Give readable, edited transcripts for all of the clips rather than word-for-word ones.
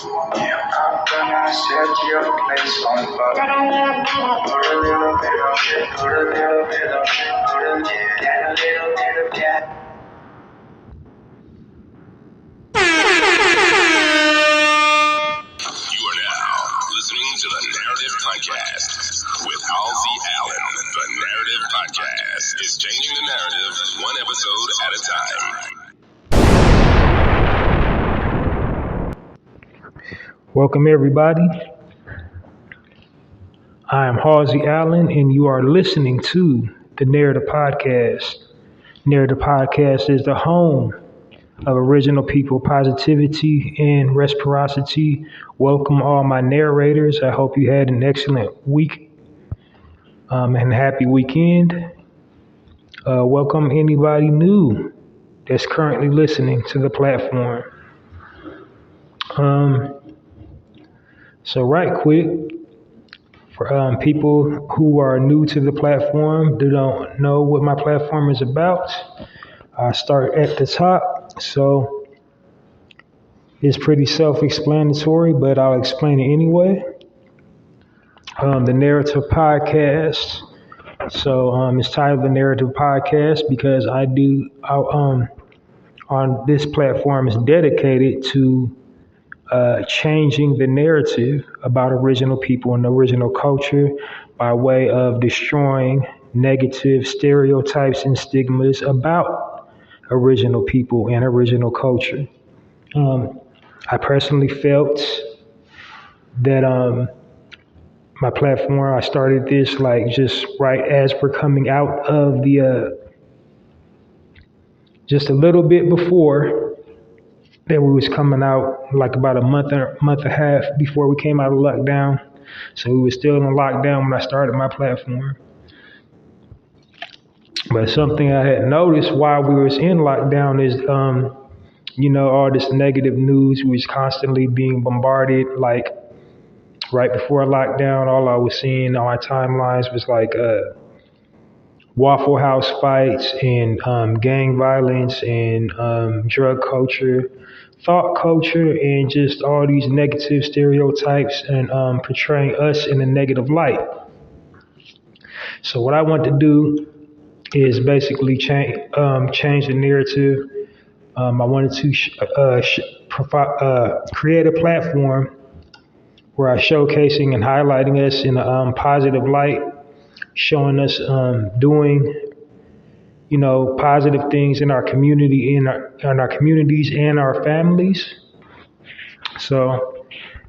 I'm gonna set your place on fire. Put a little bit of shit, put a little bit of shit, put a little bit of that. You are now listening to the Narrative Podcast with Halsey Allen. The Narrative Podcast is changing the narrative one episode at a time. Welcome, everybody. I am Halsey Allen, and you are listening to the Narrative Podcast. Narrative Podcast is the home of original people, positivity, and reciprocity. Welcome, all my narrators. I hope you had an excellent week and happy weekend. Welcome anybody new that's currently listening to the platform. So right quick, for people who are new to the platform, who don't know what my platform is about, I start at the top. So it's pretty self-explanatory, but I'll explain it anyway. The Narrative Podcast. So it's titled the Narrative Podcast because on this platform is dedicated to changing the narrative about original people and original culture by way of destroying negative stereotypes and stigmas about original people and original culture. I personally felt that my platform, I started this like just right as we're coming out of the, just a little bit before that we was coming out, like about a month and a half before we came out of lockdown. So we were still in lockdown when I started my platform. But something I had noticed while we was in lockdown is, all this negative news. We was constantly being bombarded. Like right before lockdown, all I was seeing on my timelines was like Waffle House fights and gang violence and drug culture, thought culture, and just all these negative stereotypes and portraying us in a negative light. So what I want to do is basically change the narrative. I wanted to create a platform where I'm showcasing and highlighting us in a positive light, showing us doing, positive things in our community, in our communities and our families. So,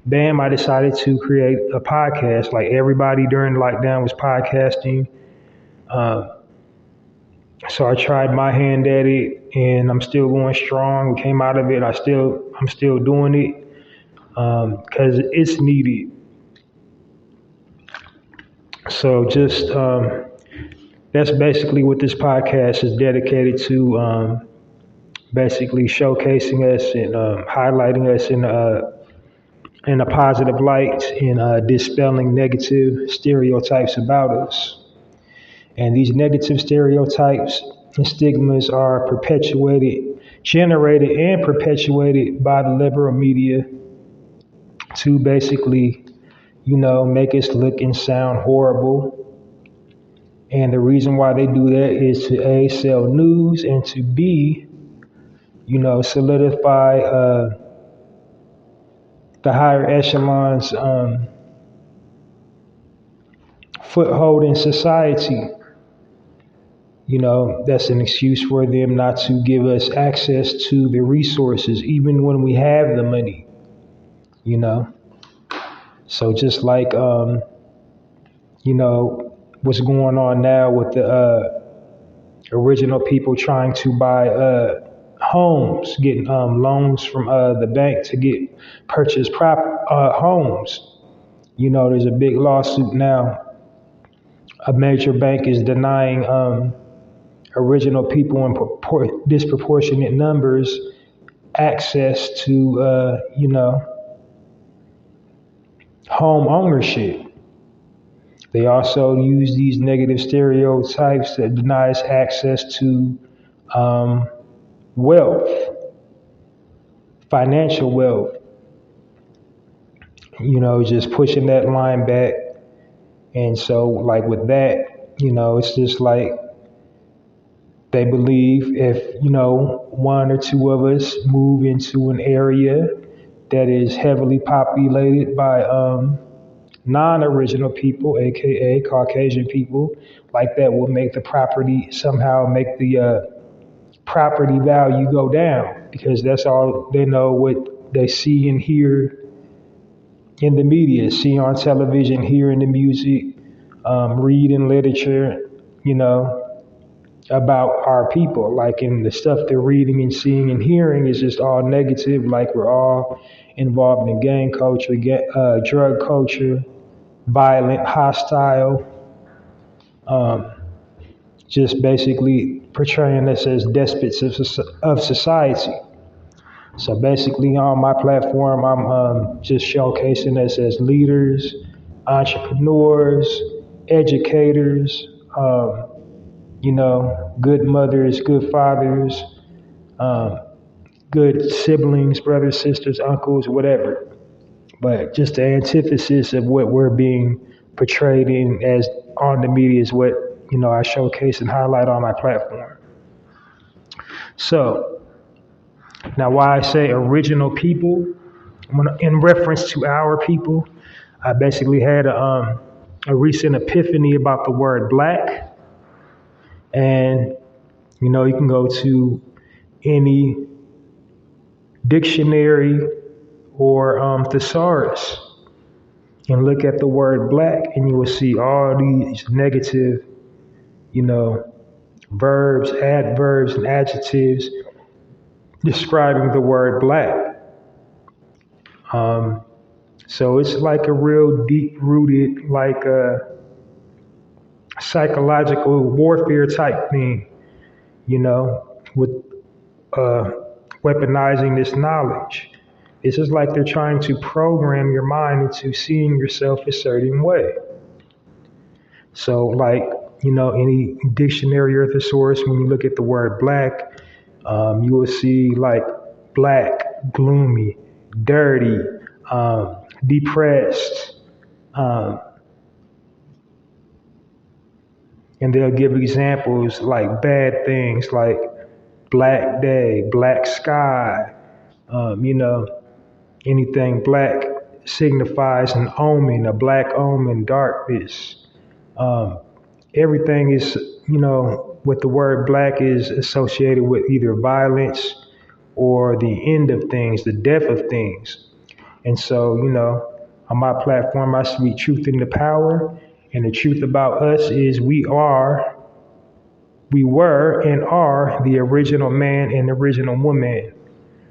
bam, I decided to create a podcast. Like everybody during lockdown was podcasting. So I tried my hand at it, and I'm still going strong. We came out of it. I'm still doing it because it's needed. So just that's basically what this podcast is dedicated to, basically showcasing us and highlighting us in a positive light and dispelling negative stereotypes about us. And these negative stereotypes and stigmas are generated and perpetuated by the liberal media to basically, make us look and sound horrible. And the reason why they do that is to A, sell news, and to B, solidify the higher echelons foothold in society. That's an excuse for them not to give us access to the resources, even when we have the money, So just like, what's going on now with the original people trying to buy homes, getting loans from the bank to purchase homes. There's a big lawsuit now. A major bank is denying original people in disproportionate numbers access to, home ownership. They also use these negative stereotypes that deny us access to wealth, financial wealth. just pushing that line back. And so, like with that, it's just like they believe if, one or two of us move into an area that is heavily populated by non-original people, aka Caucasian people, like that will make the property property value go down, because that's all they know, what they see and hear in the media, see on television, hear in the music, read in literature, about our people. Like, in the stuff they're reading and seeing and hearing is just all negative. Like, we're all involved in gang culture, drug culture, violent, hostile, just basically portraying us as despots of society. So basically on my platform, I'm just showcasing us as leaders, entrepreneurs, educators, good mothers, good fathers, good siblings, brothers, sisters, uncles, whatever. But just the antithesis of what we're being portrayed in as on the media is what, I showcase and highlight on my platform. So now, why I say original people, in reference to our people, I basically had a recent epiphany about the word black. And, you can go to any dictionary or thesaurus and look at the word black, and you will see all these negative, verbs, adverbs, and adjectives describing the word black. So it's like a real deep-rooted, like a psychological warfare type thing, with weaponizing this knowledge. It's just like they're trying to program your mind into seeing yourself a certain way. So, like, any dictionary or thesaurus, when you look at the word black, you will see like black, gloomy, dirty, depressed, and they'll give examples like bad things like black day, black sky, anything black signifies an omen, a black omen, darkness. Everything is, what the word black is associated with either violence or the end of things, the death of things. And so, on my platform, I speak truth into power. And the truth about us is we were and are the original man and the original woman.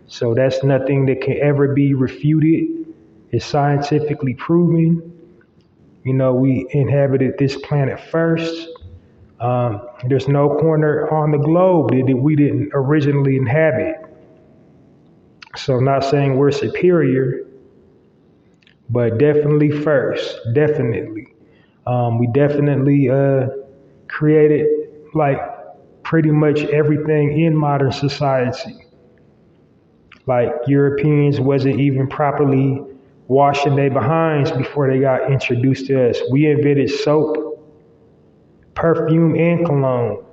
So that's nothing that can ever be refuted. It's scientifically proven. We inhabited this planet first. There's no corner on the globe that we didn't originally inhabit. So I'm not saying we're superior, but definitely first, definitely. We definitely created like pretty much everything in modern society. Like Europeans wasn't even properly washing their behinds before they got introduced to us. We invented soap, perfume, and cologne.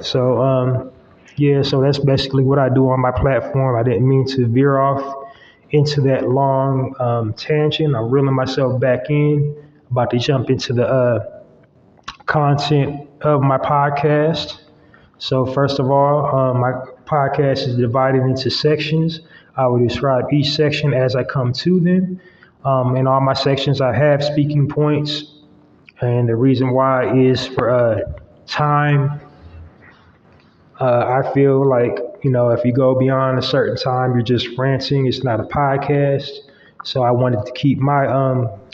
So, so that's basically what I do on my platform. I didn't mean to veer off into that long tangent. I'm reeling myself back in. About to jump into the content of my podcast. So first of all, my podcast is divided into sections. I will describe each section as I come to them. In all my sections, I have speaking points. And the reason why is for time. I feel like, if you go beyond a certain time, you're just ranting. It's not a podcast. So I wanted to keep my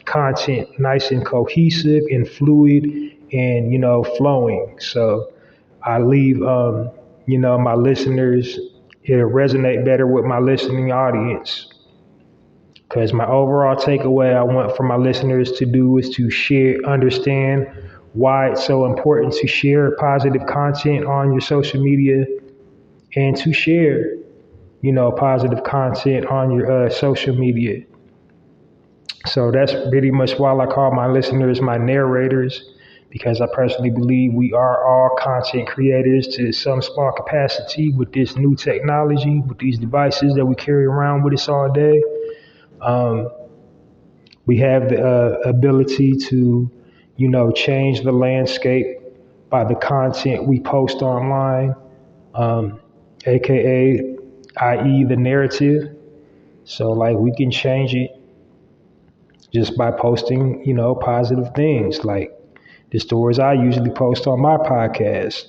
content nice and cohesive and fluid and, flowing. So I leave, my listeners, it'll resonate better with my listening audience. Because my overall takeaway I want for my listeners to do is to share, understand why it's so important to share positive content on your social media and to share, positive content on your social media. So that's pretty much why I call my listeners my narrators, because I personally believe we are all content creators to some small capacity with this new technology, with these devices that we carry around with us all day. We have the ability to, change the landscape by the content we post online, aka, i.e., the narrative. So, like, we can change it just by posting, positive things, like the stories I usually post on my podcast.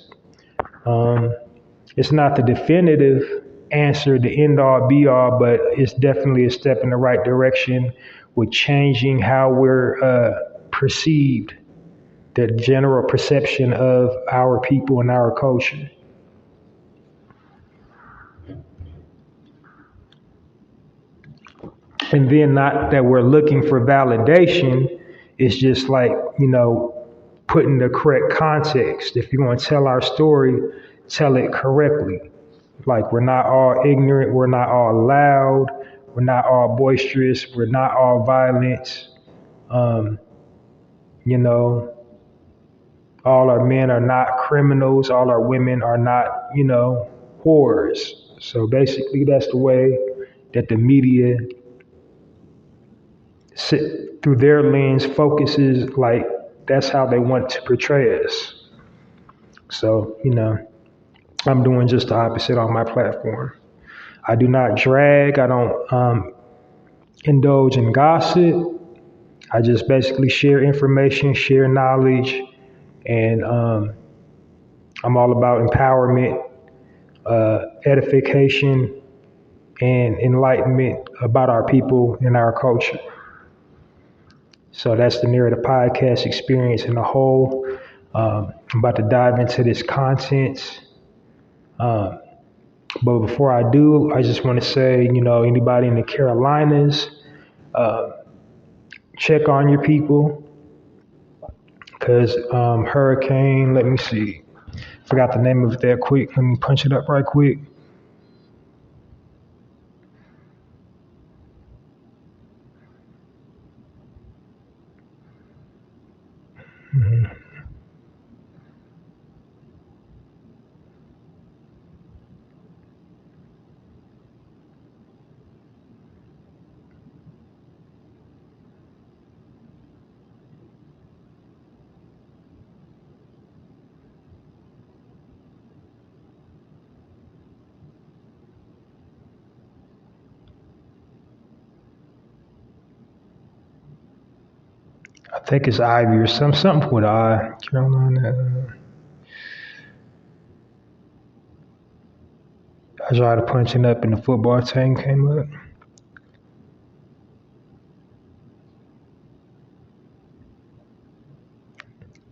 It's not the definitive answer, the end all be all, but it's definitely a step in the right direction with changing how we're perceived, the general perception of our people and our culture. And then not that we're looking for validation, it's just like, putting the correct context. If you're going to tell our story, tell it correctly. Like, we're not all ignorant, we're not all loud, we're not all boisterous, we're not all violent. All our men are not criminals, all our women are not, whores. So basically, that's the way that the media, through their lens, focuses, like, that's how they want to portray us. So, I'm doing just the opposite on my platform. I do not drag. I don't indulge in gossip. I just basically share information, share knowledge, and I'm all about empowerment, edification, and enlightenment about our people and our culture. So that's the Narrative Podcast experience in a whole. I'm about to dive into this content. But before I do, I just want to say, anybody in the Carolinas, check on your people, because hurricane, let me see, forgot the name of it that quick. Let me punch it up right quick. I think it's Ivy or something with I, Carolina. I tried to punch it up and the football team came up.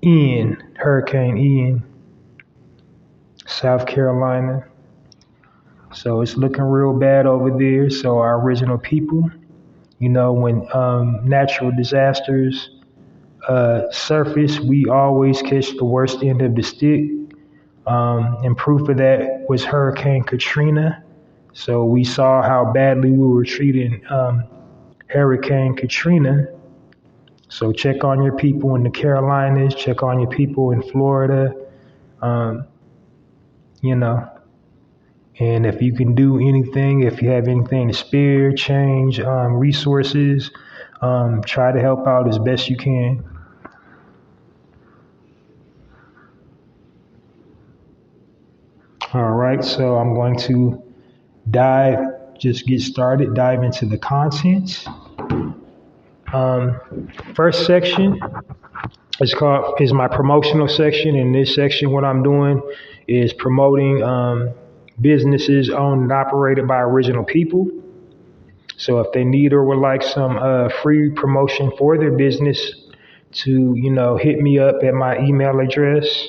Ian, Hurricane Ian, South Carolina. So it's looking real bad over there. So our original people, when natural disasters surface, we always catch the worst end of the stick. And proof of that was Hurricane Katrina. So we saw how badly we were treating Hurricane Katrina. So check on your people in the Carolinas, check on your people in Florida, and if you can do anything, if you have anything to spare, change, resources, try to help out as best you can. All right, so I'm going to dive into the content. First section is my promotional section. In this section, what I'm doing is promoting businesses owned and operated by original people. So if they need or would like some free promotion for their business, to hit me up at my email address.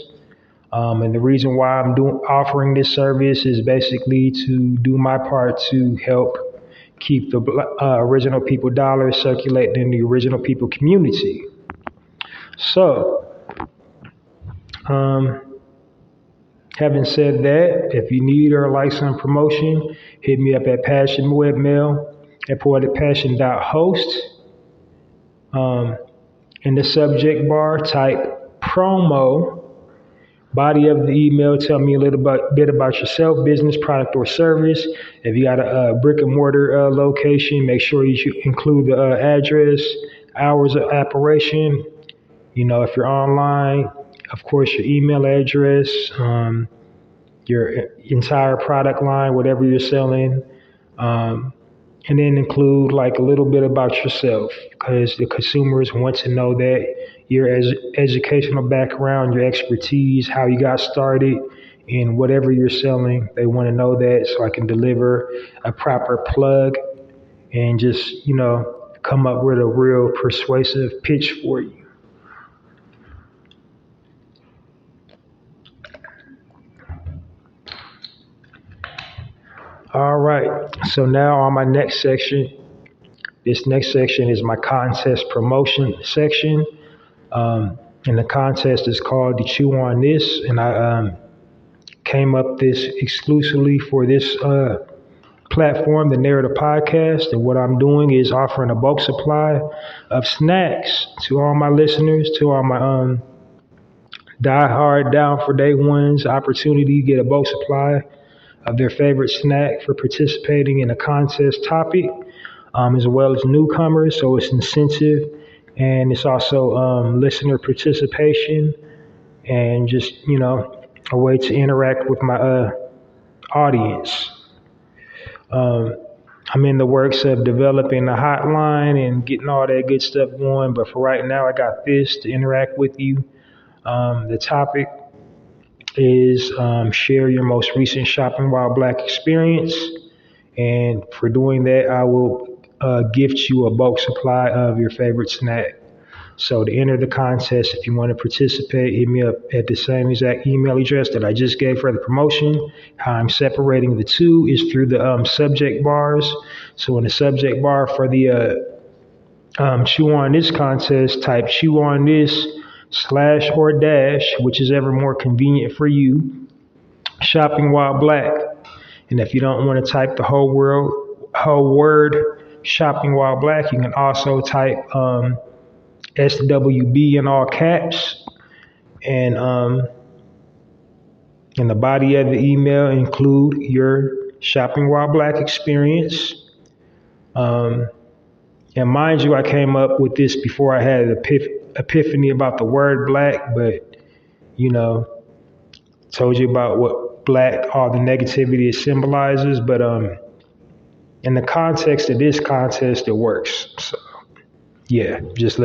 And the reason why I'm offering this service is basically to do my part to help keep the original people dollars circulating in the original people community. So Having said that, if you need or like some promotion, hit me up at passionwebmail@poeticpassion.host. In the subject bar, type promo. Body of the email, tell me a little bit about yourself, business, product, or service. If you got a brick and mortar location, make sure you include the address, hours of operation. If you're online, of course, your email address, your entire product line, whatever you're selling, and then include like a little bit about yourself, because the consumers want to know that your educational background, your expertise, how you got started in whatever you're selling. They want to know that, so I can deliver a proper plug and just, come up with a real persuasive pitch for you. All right, so now on my next section. This next section is my contest promotion section. And the contest is called the Chew on This, and I came up this exclusively for this platform, the Narrative Podcast. And what I'm doing is offering a bulk supply of snacks to all my listeners, to all my die-hard, down for day ones, opportunity to get a bulk supply of their favorite snack for participating in a contest topic, as well as newcomers. So it's incentive, and it's also listener participation, and just, a way to interact with my audience. I'm in the works of developing a hotline and getting all that good stuff going, but for right now, I got this to interact with you. The topic is share your most recent Shopping While Black experience, and for doing that, I will gift you a bulk supply of your favorite snack. So to enter the contest, if you want to participate, hit me up at the same exact email address that I just gave for the promotion. How I'm separating the two is through the subject bars. So in the subject bar for the Chew on This contest, type Chew on This / or dash, which is ever more convenient for you, Shopping While Black. And if you don't want to type the whole word Shopping While Black, you can also type SWB in all caps, and in the body of the email include your Shopping While Black experience. And mind you, I came up with this before I had an epiphany about the word black, but told you about what black, all the negativity it symbolizes, but in the context of this contest, it works. So yeah, just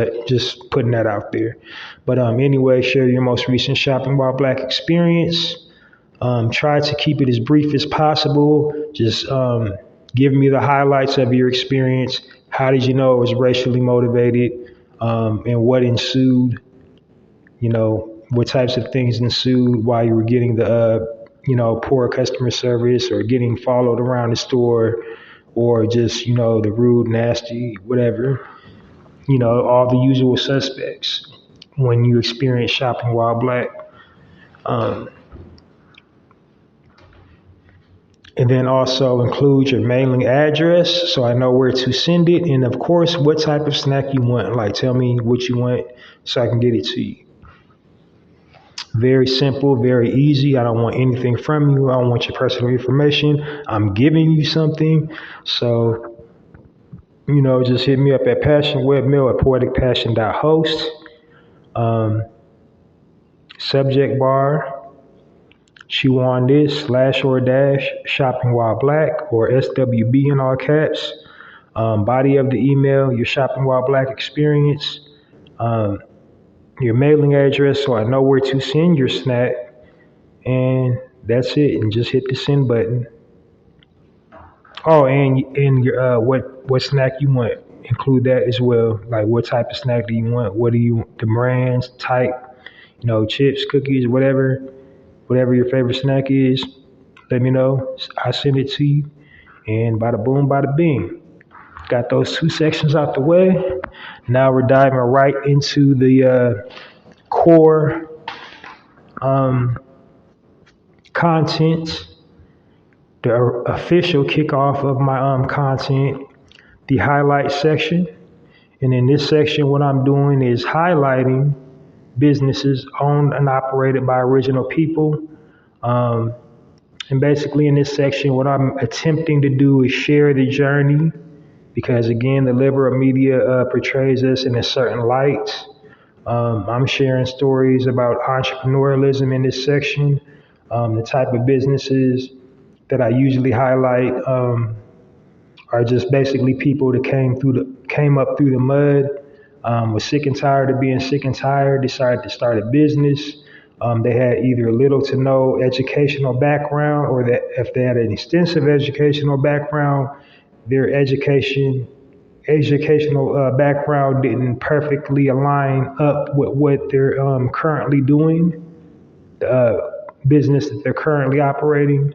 putting that out there. But anyway, share your most recent Shopping While Black experience. Try to keep it as brief as possible. Just give me the highlights of your experience. How did you know it was racially motivated? And what ensued? What types of things ensued while you were getting the poor customer service, or getting followed around the store, or just the rude, nasty, whatever. All the usual suspects when you experience Shopping While Black. And then also include your mailing address, so I know where to send it. And of course, what type of snack you want. Like, tell me what you want so I can get it to you. Very simple, very easy. I don't want anything from you. I don't want your personal information. I'm giving you something. So, just hit me up at passionwebmail@poeticpassion.host. Subject bar, Chew on This / or dash, Shopping While Black, or SWB in all caps. Body of the email, your Shopping While Black experience. Your mailing address, so I know where to send your snack. And that's it. And just hit the send button. Oh, and your what snack you want, include that as well. Like, what type of snack do you want? What do you, the brands, type, chips, cookies, whatever your favorite snack is. Let me know. I send it to you, and bada boom, bada bing. Got those two sections out the way. Now we're diving right into the core um, content, the official kickoff of my content, the highlight section. And in this section, what I'm doing is highlighting businesses owned and operated by original people. And basically in this section, what I'm attempting to do is share the journey because again, the liberal media portrays us in a certain light. I'm sharing stories about entrepreneurialism in this section. The type of businesses that I usually highlight are just basically people that came up through the mud, was sick and tired of being sick and tired, decided to start a business. They had either little to no educational background, or that if they had an extensive educational background, their educational background didn't perfectly align up with what they're currently doing, the business that they're currently operating.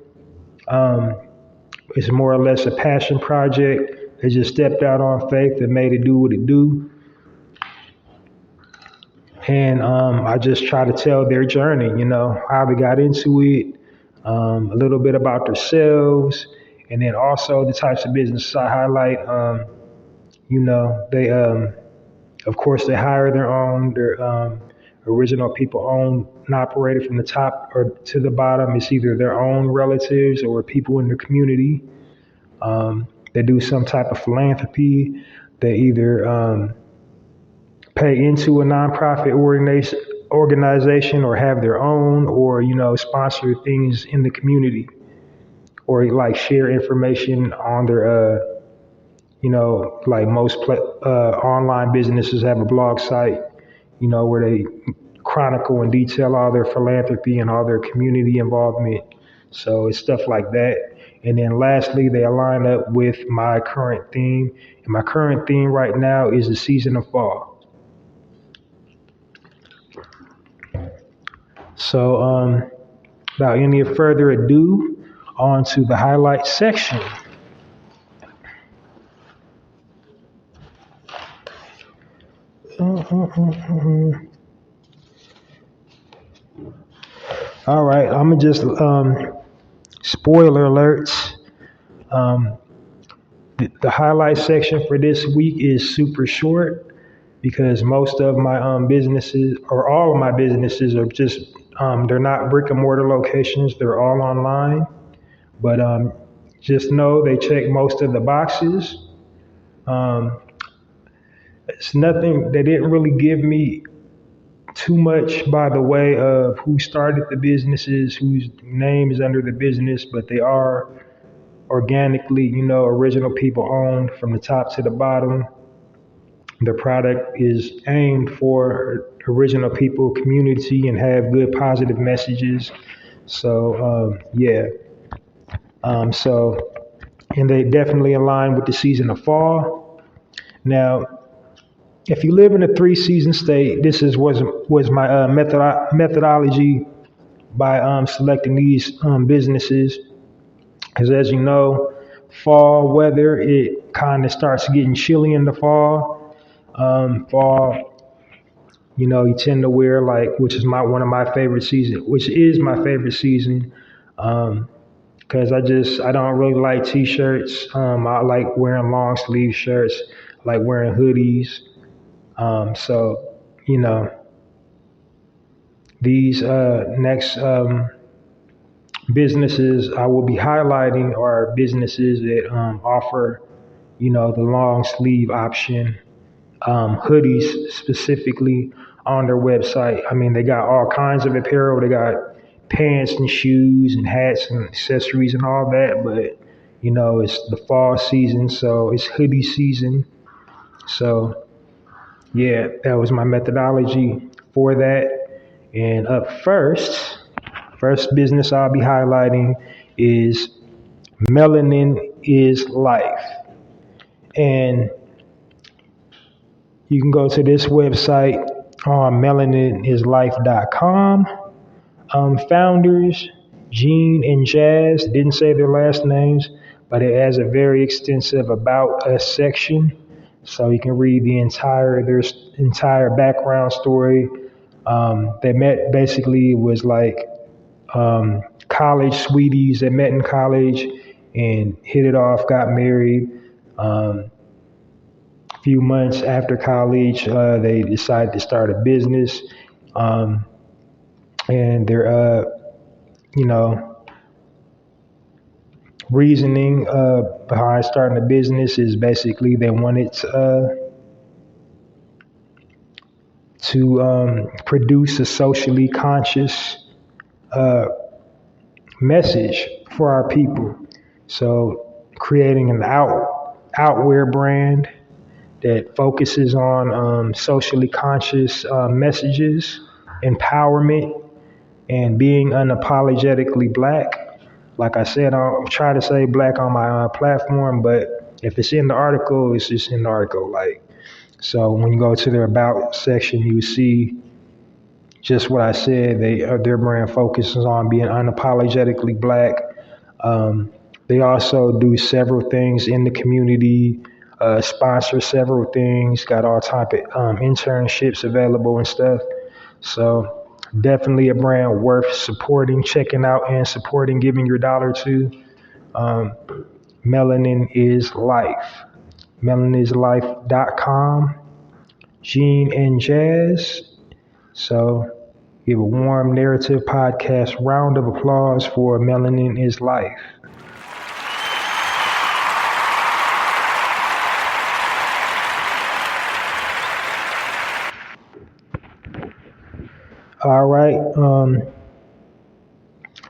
It's more or less a passion project. They just stepped out on faith and made it do what it do. And I just try to tell their journey, how they got into it, a little bit about themselves, and then also the types of businesses I highlight. They, of course, they hire their original people owned and operated from the top or to the bottom. It's either their own relatives or people in the community. They do some type of philanthropy. They either pay into a nonprofit organization or have their own, or sponsor things in the community, or like share information on their like most online businesses have a blog site, where they chronicle and detail all their philanthropy and all their community involvement. So it's stuff like that. And then lastly, they align up with my current theme. And my current theme right now is the season of fall. So without any further ado, on to the highlight section. All right, I'm gonna just spoiler alerts. The highlight section for this week is super short because most of my businesses, or all of my businesses, are just they're not brick and mortar locations. They're all online, but just know they check most of the boxes. It's nothing. They didn't really give me too much by the way of who started the businesses, whose name is under the business, but they are organically, original people owned from the top to the bottom. The product is aimed for original people, community, and have good positive messages. So, and they definitely align with the season of fall. Now, if you live in a 3-season state, this was my methodology by selecting these businesses. Because as you know, fall weather, it kind of starts getting chilly in the fall. Fall, you tend to wear which is one of my favorite seasons, which is my favorite season. Because I don't really like t-shirts. I like wearing long sleeve shirts, I like wearing hoodies. These next businesses I will be highlighting are businesses that offer, the long sleeve option, hoodies specifically on their website. I mean, they got all kinds of apparel. They got pants and shoes and hats and accessories and all that, but it's the fall season, so it's hoodie season. So yeah, that was my methodology for that. And up first business I'll be highlighting is Melanin is Life. And you can go to this website on melaninIsLife.com. Founders, Gene and Jazz, didn't say their last names, but it has a very extensive About Us section. So you can read their entire background story, They met basically was like college sweeties that met in college and hit it off, got married. A few months after college, they decided to start a business, um, and their you know reasoning behind starting a business is basically they wanted to produce a socially conscious message for our people. So creating an outwear brand that focuses on socially conscious messages, empowerment, and being unapologetically black. Like I said, I'll try to say black on my platform, but if it's in the article, it's just in the article. Like, so when you go to their about section, you see just what I said. Their brand focuses on being unapologetically black. Um, they also do several things in the community, sponsor several things, got all type of internships available and stuff. So definitely a brand worth supporting, checking out, and supporting, giving your dollar to. Um, Melanin is Life. melanislife.com. Gene and Jazz. So give a warm narrative podcast round of applause for Melanin is Life. All right.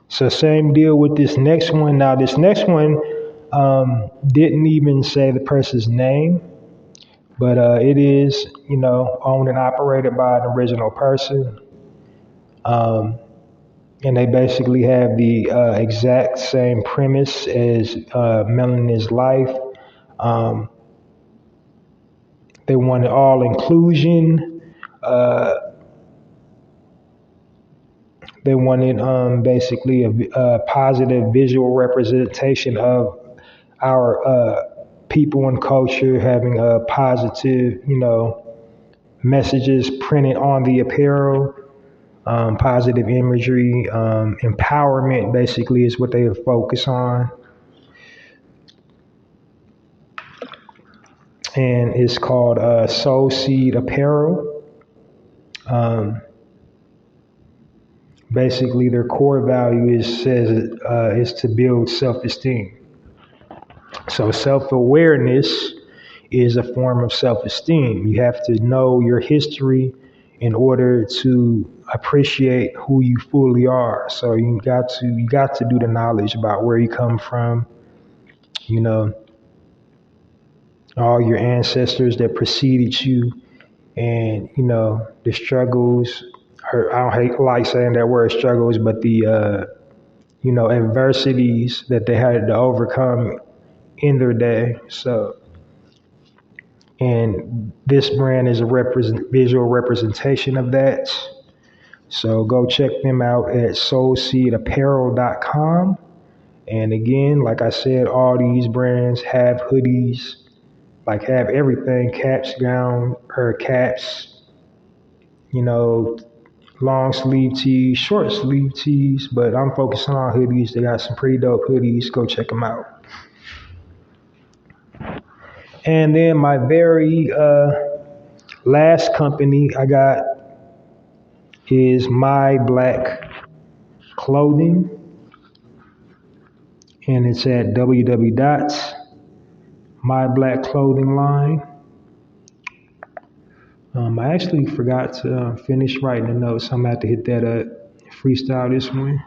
So same deal with this next one. Now this next one didn't even say the person's name, but it is, owned and operated by an original person. And they basically have the exact same premise as Melanin is Life. Um, they wanted all inclusion. They wanted basically a positive visual representation of our people and culture, having a positive, messages printed on the apparel, positive imagery, empowerment basically is what they focus on. And it's called Soul Seed Apparel. Basically, their core value is to build self-esteem. So self-awareness is a form of self-esteem. You have to know your history in order to appreciate who you fully are. So you got to do the knowledge about where you come from, you know, all your ancestors that preceded you, and the struggles. I don't like saying that word struggles, but the adversities that they had to overcome in their day. So, and this brand is a visual representation of that. So go check them out at soulseedapparel.com. And again, like I said, all these brands have hoodies, like have everything, caps, gown, or caps, long sleeve tees, short sleeve tees, but I'm focusing on hoodies. They got some pretty dope hoodies. Go check them out. And then my very last company I got is My Black Clothing, and it's at www.myblackclothingline. I actually forgot to finish writing the notes, so I'm gonna have to hit that freestyle this one.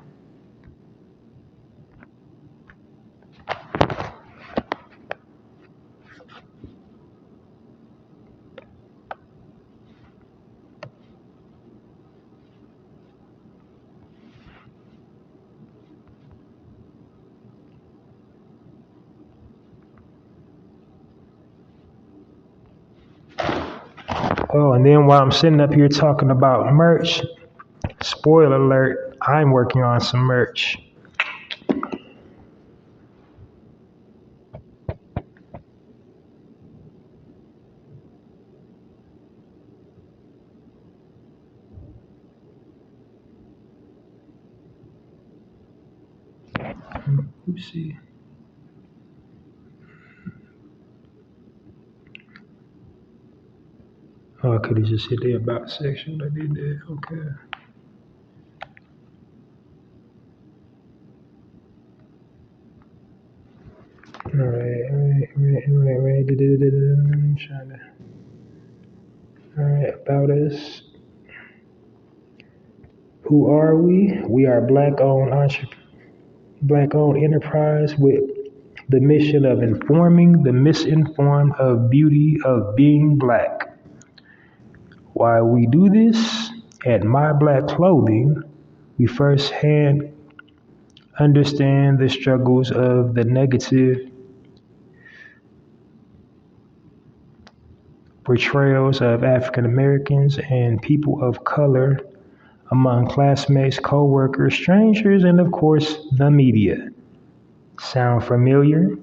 Oh, and then while I'm sitting up here talking about merch, spoiler alert, I'm working on some merch. Let's see. Oh, I could have just hit the about section. I did that. Okay. All right. I'm trying to. All right. About us. Who are we? We are black-owned enterprise with the mission of informing the misinformed of beauty of being black. Why we do this? At My Black Clothing, we firsthand understand the struggles of the negative portrayals of African Americans and people of color among classmates, co-workers, strangers, and of course, the media. Sound familiar? You are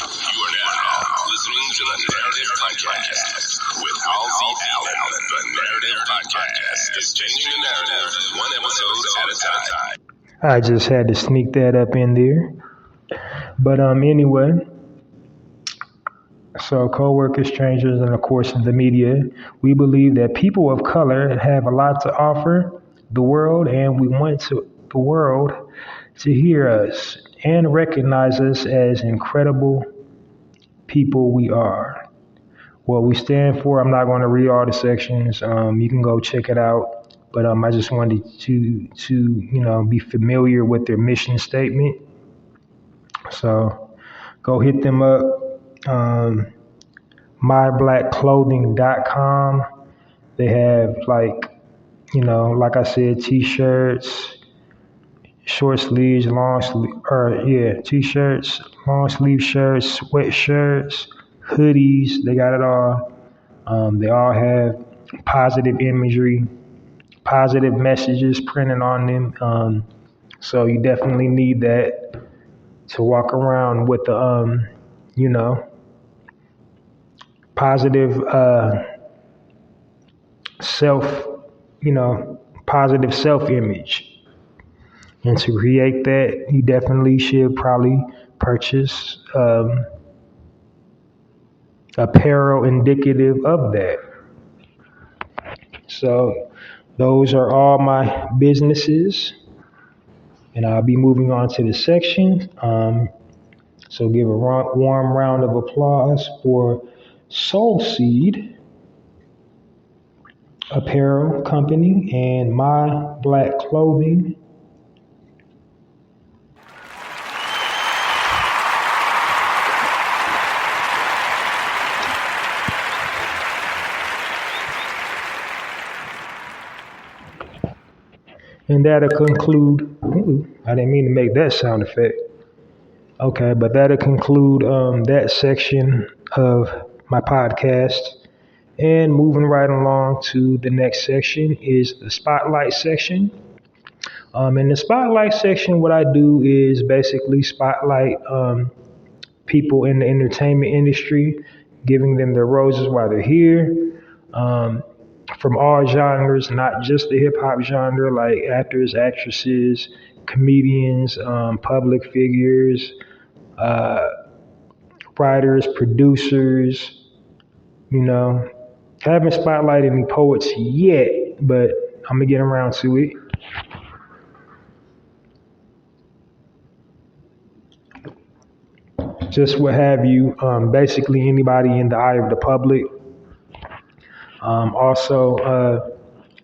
now listening to the Narrative Podcast with Halsey Allen. The Narrative Podcast is changing the narrative one episode at a time. I just had to sneak that up in there. But anyway, so co-workers, strangers, and of course the media, we believe that people of color have a lot to offer the world, and we want the world to hear us and recognize us as incredible people we are. What we stand for, I'm not going to read all the sections. You can go check it out. But I just wanted to be familiar with their mission statement. So go hit them up. myblackclothing.com. They have like I said, t-shirts, short sleeves, t-shirts, long sleeve shirts, sweatshirts, hoodies. They got it all. They all have positive imagery, positive messages printed on them. So you definitely need that to walk around with the, positive positive self-image. And to create that, you definitely should probably purchase apparel indicative of that. So those are all my businesses. And I'll be moving on to the section. So give a warm round of applause for Soul Seed Apparel Company and My Black Clothing. And that'll conclude, I didn't mean to make that sound effect. Okay, but that'll conclude that section of my podcast. And moving right along to the next section is the spotlight section. In the spotlight section, what I do is basically spotlight people in the entertainment industry, giving them their roses while they're here. From all genres, not just the hip hop genre, like actors, actresses, comedians, public figures, writers, producers. Haven't spotlighted any poets yet, but I'm gonna get around to it. Just what have you, basically anybody in the eye of the public. Also,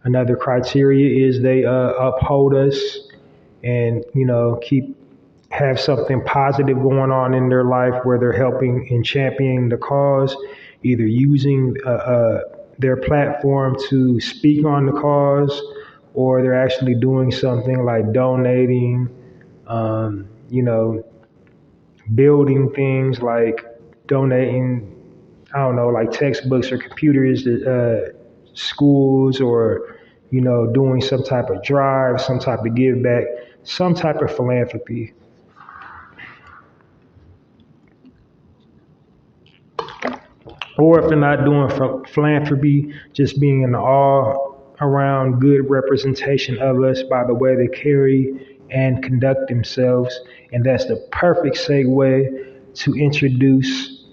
another criteria is they uphold us and have something positive going on in their life where they're helping and championing the cause, either using their platform to speak on the cause, or they're actually doing something like donating, building things like donating, like textbooks or computers to schools, or, doing some type of drive, some type of give back, some type of philanthropy. Or if they're not doing philanthropy, just being an all around good representation of us by the way they carry and conduct themselves. And that's the perfect segue to introduce,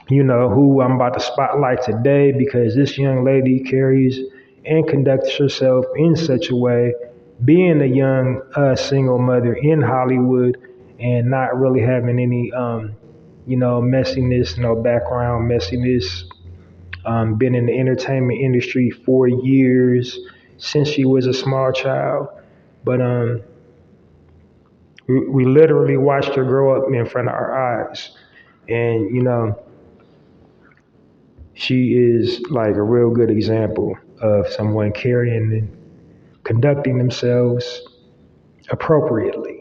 who I'm about to spotlight today, because this young lady carries and conducts herself in such a way, being a young single mother in Hollywood and not really having any, messiness, no background messiness. Been in the entertainment industry for years, since she was a small child. But we literally watched her grow up in front of our eyes. And, she is like a real good example of someone carrying and conducting themselves appropriately.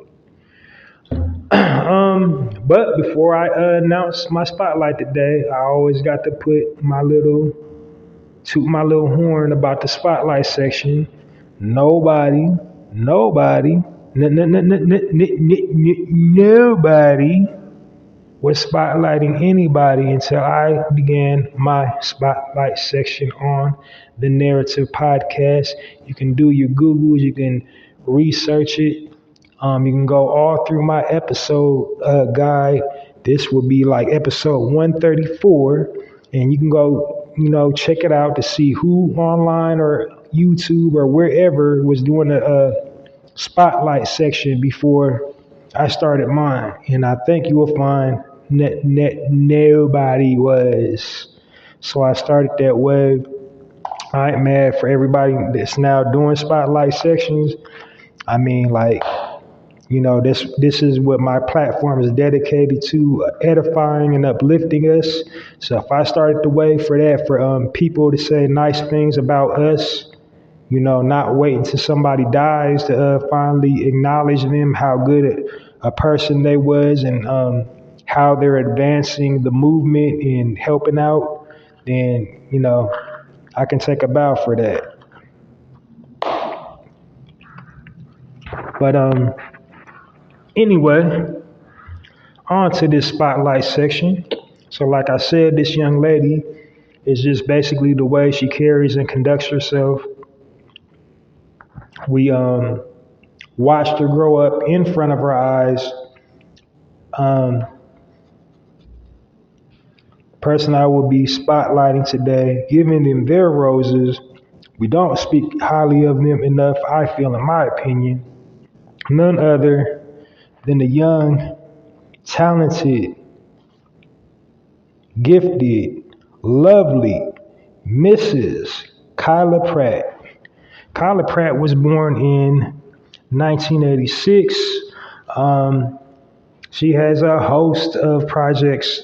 But before I announce my spotlight today, I always got to toot my little horn about the spotlight section. Nobody was spotlighting anybody until I began my spotlight section on the Narrative Podcast. You can do your Googles, you can research it. You can go all through my episode guide. This will be like episode 134, and you can go, check it out to see who online or YouTube or wherever was doing a spotlight section before I started mine. And I think you will find nobody was. So I started that way. I ain't mad for everybody that's now doing spotlight sections. I mean, this is what my platform is dedicated to, edifying and uplifting us. So if I started the way for that, for people to say nice things about us, not waiting till somebody dies to finally acknowledge them, how good a person they was, and how they're advancing the movement and helping out, then, I can take a bow for that. But anyway, on to this spotlight section. So like I said, this young lady is just basically the way she carries and conducts herself. We watched her grow up in front of our eyes. Person I will be spotlighting today, giving them their roses. We don't speak highly of them enough, I feel, in my opinion. None other than the young, talented, gifted, lovely Mrs. Kyla Pratt. Kyla Pratt was born in 1986. She has a host of projects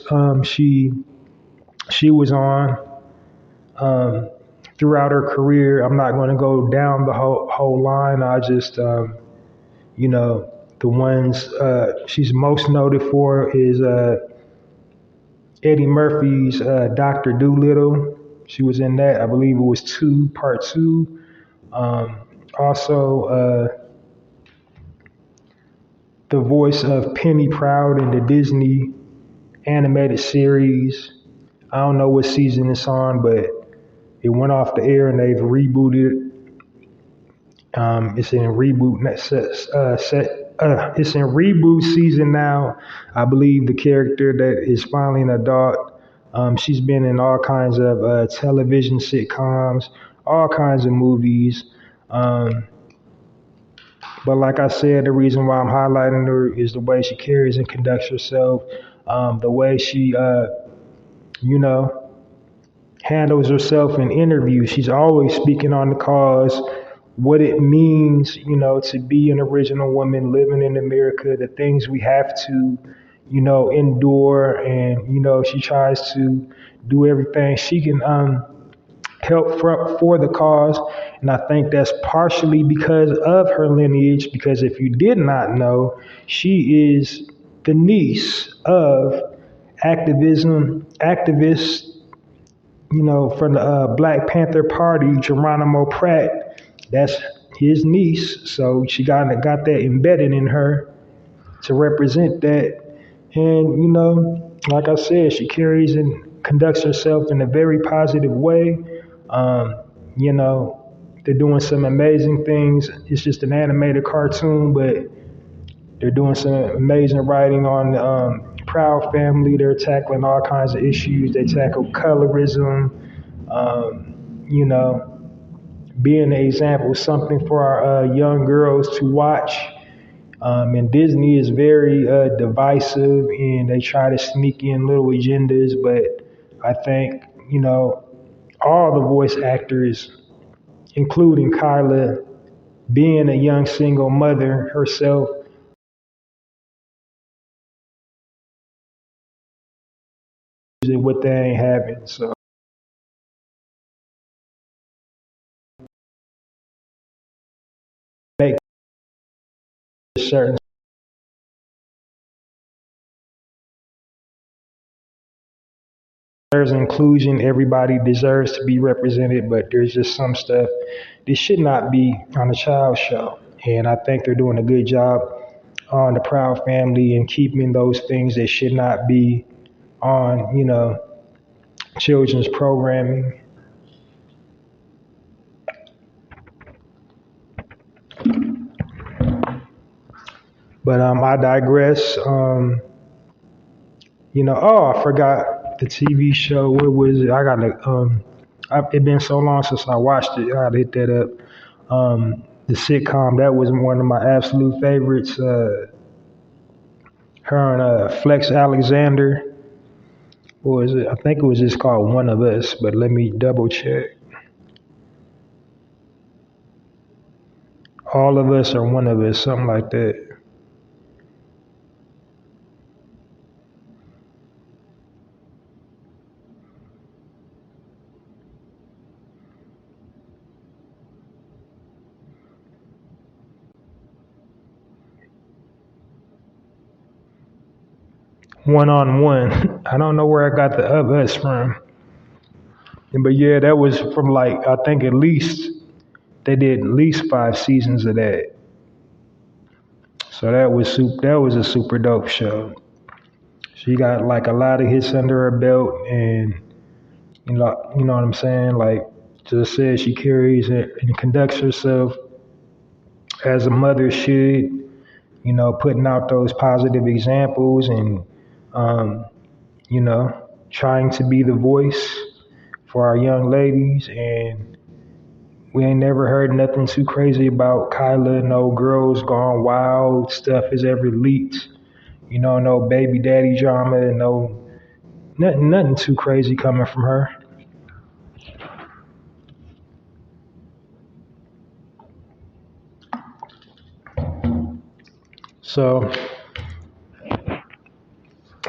she was on throughout her career. I'm not going to go down the whole line. I just, the ones she's most noted for is Eddie Murphy's Dr. Dolittle. She was in that. I believe it was part 2. Also, the voice of Penny Proud in the Disney animated series. I don't know what season it's on, but it went off the air and they've rebooted. It's in reboot it's in reboot season now. I believe the character that is finally an adult. She's been in all kinds of television sitcoms, all kinds of movies. But like I said, the reason why I'm highlighting her is the way she carries and conducts herself, the way she, handles herself in interviews. She's always speaking on the cause, what it means, to be an original woman living in America, the things we have to, endure. And, she tries to do everything she can help for the cause. And I think that's partially because of her lineage, because if you did not know, she is the niece of activist, from the Black Panther Party, Geronimo Pratt. That's his niece. So she got that embedded in her to represent that. And, like I said, she carries and conducts herself in a very positive way. they're doing some amazing things. It's just an animated cartoon, but they're doing some amazing writing on Proud Family. They're tackling all kinds of issues. They tackle colorism, you know, being an example, something for our young girls to watch. And Disney is very divisive, and they try to sneak in little agendas. But I think, all the voice actors, including Kyla, being a young single mother herself, is what they ain't having. So make certain there's inclusion. Everybody deserves to be represented, but there's just some stuff that should not be on a child show. And I think they're doing a good job on the Proud Family and keeping those things that should not be on, children's programming. But I digress. I forgot the TV show. What was it? I gotta. It been so long since I watched it. I gotta hit that up. The sitcom that was one of my absolute favorites. Her and Flex Alexander. What was it? I think it was just called One of Us. But let me double check. All of Us or One of Us, something like that. One on One. I don't know where I got the of us from. But yeah, that was from I think at least they did at least 5 seasons of that. So that was a super dope show. She got a lot of hits under her belt, and you know what I'm saying. Just said, she carries it and conducts herself as a mother should. Putting out those positive examples and trying to be the voice for our young ladies. And we ain't never heard nothing too crazy about Kyla. No girls gone wild stuff is ever leaked. No baby daddy drama. No, nothing too crazy coming from her. So,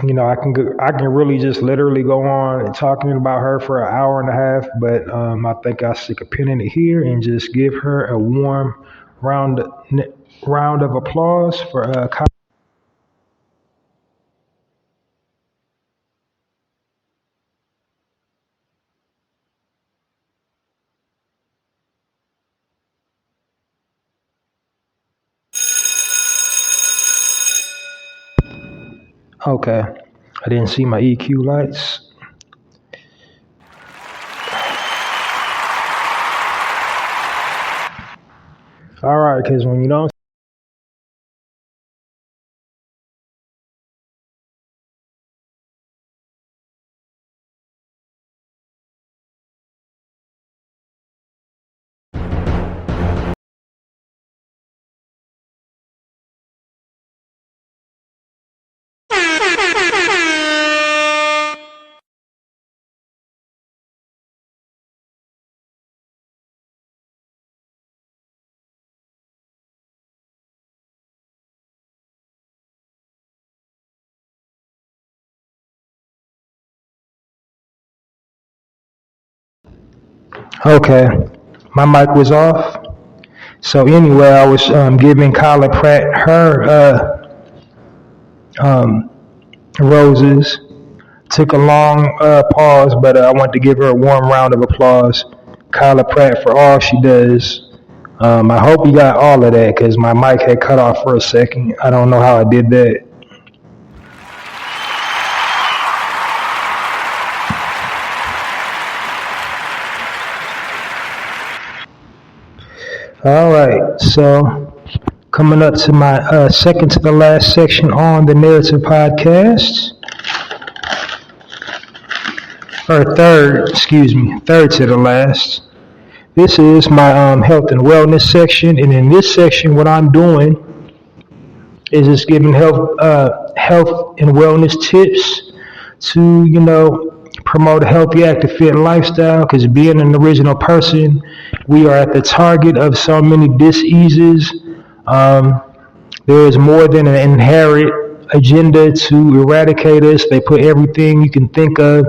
I can really just literally go on and talking about her for an hour and a half, but I think I'll stick a pin in it here and just give her a warm round of applause for Okay, I didn't see my EQ lights. All right, because when you don't. Okay, my mic was off. So anyway, I was giving Kyla Pratt her roses. Took a long pause, but I want to give her a warm round of applause. Kyla Pratt for all she does. I hope you got all of that because my mic had cut off for a second. I don't know how I did that. All right, so coming up to my second to the last section on the Narrative Podcast, or third to the last. This is my health and wellness section, and in this section, what I'm doing is just giving health and wellness tips to promote a healthy, active, fit lifestyle. Because being an original person, we are at the target of so many diseases. There is more than an inherent agenda to eradicate us. They put everything you can think of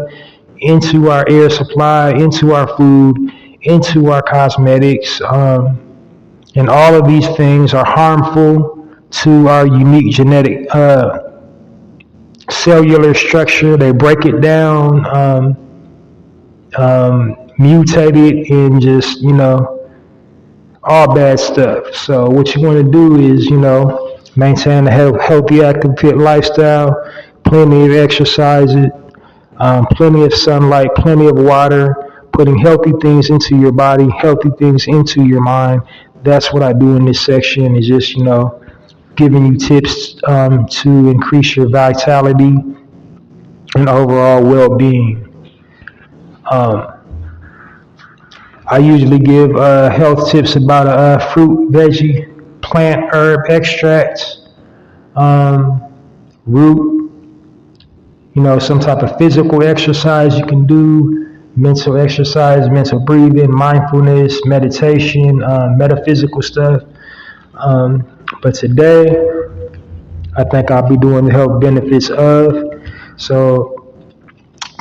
into our air supply, into our food, into our cosmetics, and all of these things are harmful to our unique genetic cellular structure. They break it down, mutate it, and just all bad stuff. So what you want to do is maintain a healthy, active, fit lifestyle, plenty of exercise, plenty of sunlight, plenty of water, putting healthy things into your body, healthy things into your mind. That's what I do in this section, is just giving you tips to increase your vitality and overall well-being. I usually give health tips about a fruit, veggie, plant, herb extract, root, some type of physical exercise you can do, mental exercise, mental breathing, mindfulness, meditation, metaphysical stuff. But today, I think I'll be doing the health benefits of. So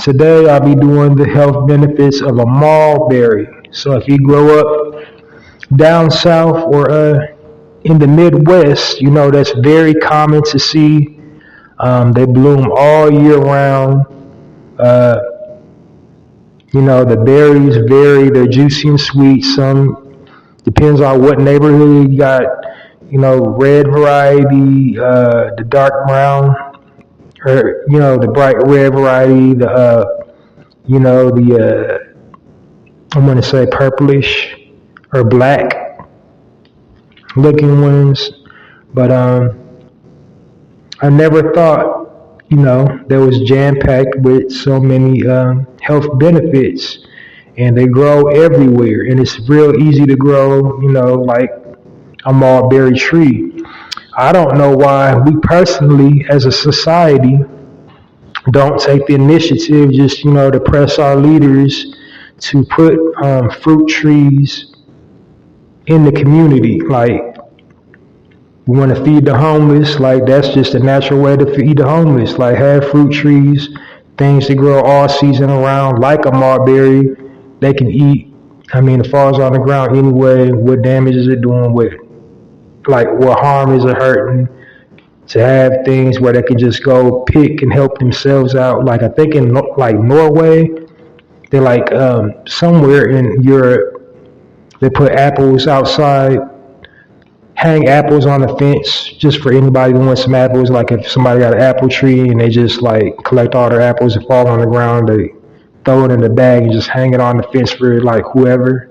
today I'll be doing the health benefits of a mulberry. So if you grow up down south or in the Midwest, that's very common to see. They bloom all year round. The berries vary. They're juicy and sweet. Some depends on what neighborhood you got. Red variety, the dark brown, or the bright red variety. I'm going to say purplish or black looking ones. But I never thought, there was jam-packed with so many health benefits. And they grow everywhere. And it's real easy to grow, like a mulberry tree. I don't know why we personally, as a society, don't take the initiative just, to press our leaders to put fruit trees in the community. Like, we want to feed the homeless. Like, that's just a natural way to feed the homeless. Like, have fruit trees, things that grow all season around, like a mulberry, they can eat. I mean, it falls on the ground anyway. What damage is it doing with it? Like, what harm is it hurting? To have things where they can just go pick and help themselves out. Like, I think in Norway, they're like somewhere in Europe, they put apples outside, hang apples on the fence just for anybody who wants some apples. Like, if somebody got an apple tree and they just collect all their apples that fall on the ground, they throw it in the bag and just hang it on the fence for whoever.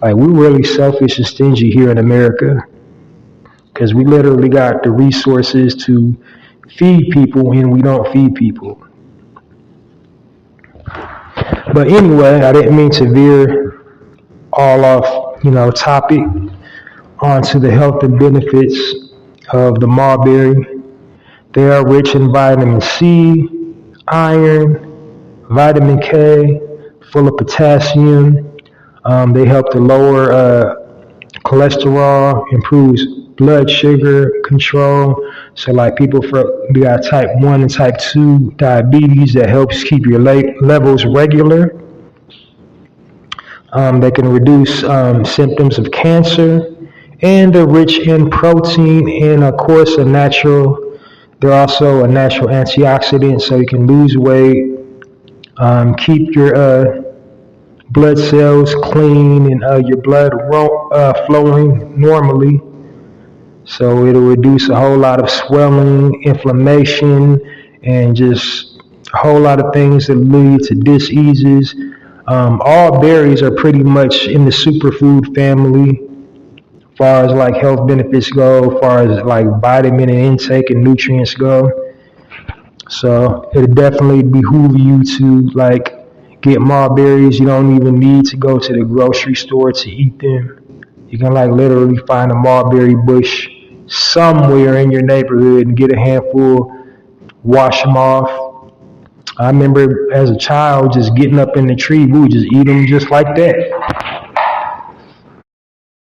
Like, we're really selfish and stingy here in America, because we literally got the resources to feed people and we don't feed people. But anyway, I didn't mean to veer all off, topic onto the health and benefits of the mulberry. They are rich in vitamin C, iron, vitamin K, full of potassium. They help to lower cholesterol, improves blood sugar control. So people we got type 1 and type 2 diabetes, that helps keep your levels regular. They can reduce symptoms of cancer, and they're rich in protein and of course they're also a natural antioxidant, so you can lose weight, keep your blood cells clean, and your blood flowing normally. So it'll reduce a whole lot of swelling, inflammation, and just a whole lot of things that lead to diseases. All berries are pretty much in the superfood family. far as like health benefits go, as far as like vitamin and intake and nutrients go. So it'll definitely behoove you to like get mulberries. You don't even need to go to the grocery store to eat them. You can like literally find a mulberry bush somewhere in your neighborhood and get a handful, wash them off. I remember as a child just getting up in the tree, we would just eat them just like that.